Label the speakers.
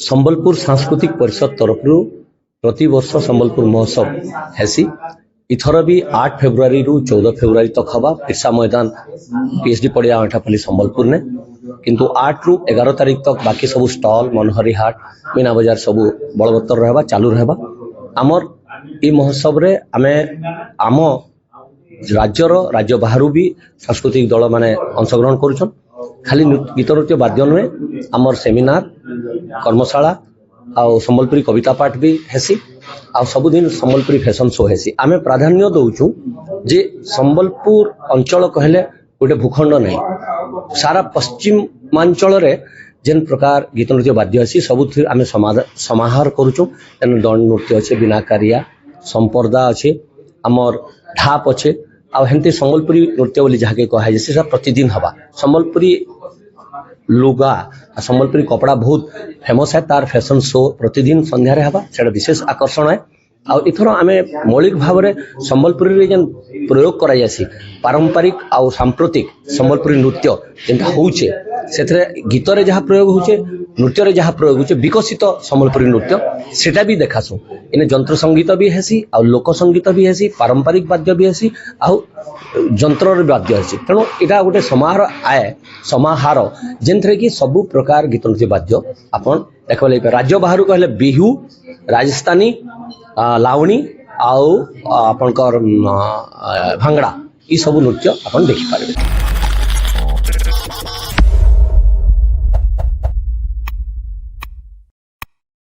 Speaker 1: संबलपुर सांस्कृतिक परिषद तरफ प्रति वर्ष संबलपुर महोत्सव हेसी इथर भी 8 फेब्रुआरी रु 14 फेब्रुआरी तक हवा पिरसा मैदान पीएचडी पड़िया अंठापल्ली संबलपुर ने किंतु 8 रु 11 तारीख तक बाकी सब स्टॉल मनोहरी हाट मीना बाजार सब बलवत्तर रहबा चालू रहबा। आमर ई महोत्सव रे आमे आम राज्य बाहर भी सांस्कृतिक दल माने अंशग्रहण करुछन। खाली गीत नृत्य वाद्य नुहे आमर सेमिनार कर्मशाला आउ संबलपुरी कविता पाठ भी हेसी आ सबुदिन संबलपुरी फैशन शो हेसी। आमे प्राधान्य दउछु जे संबलपुर अंचल कहले गोटे भूखंड नहीं सारा पश्चिमांचल रे जेन प्रकार गीत नृत्य वाद्य हेसी सबुथि आमे समाहार करुछु। दंड नृत्य अच्छे बिनाकारिया संपर्दा अच्छे आमर ढाप अच्छे आ हेंती संबलपुरी नृत्य बोली जहाँके कहा जाए प्रतिदिन हवा। संबलपुरी लुगा संबलपुरी कपड़ा बहुत फेमस है तार फैशन शो प्रतिदिन संध्यारे हवा से विशेष आकर्षण है। आ इथर आमे मौलिक भाव में संबलपुरी जेन प्रयोग करा जासी पारंपरिक आउ सांप्रतिक संबलपुरी नृत्य जेनटा होउचे सेथरे गीत रे जहाँ प्रयोग होउचे नृत्य रे जहाँ प्रयोग होउचे विकसित संबलपुरी नृत्य सेटा भी देखासु। इने जंत्र संगीत भी हेसी आ लोक संगीत भी हेसी पारंपरिक वाद्य भी हेसी आ जंत्र वाद्य हेसी। तेणु इटा गोटे समाहार जेनथरे कि सबु प्रकार गीत नृत्य वाद्य आपन देखबा लगे। राज्य बाहर कहले बिहू राजस्थानी लावणी आउ आपनकर भांगड़ा ई सब नृत्य आपन देखि पारबे।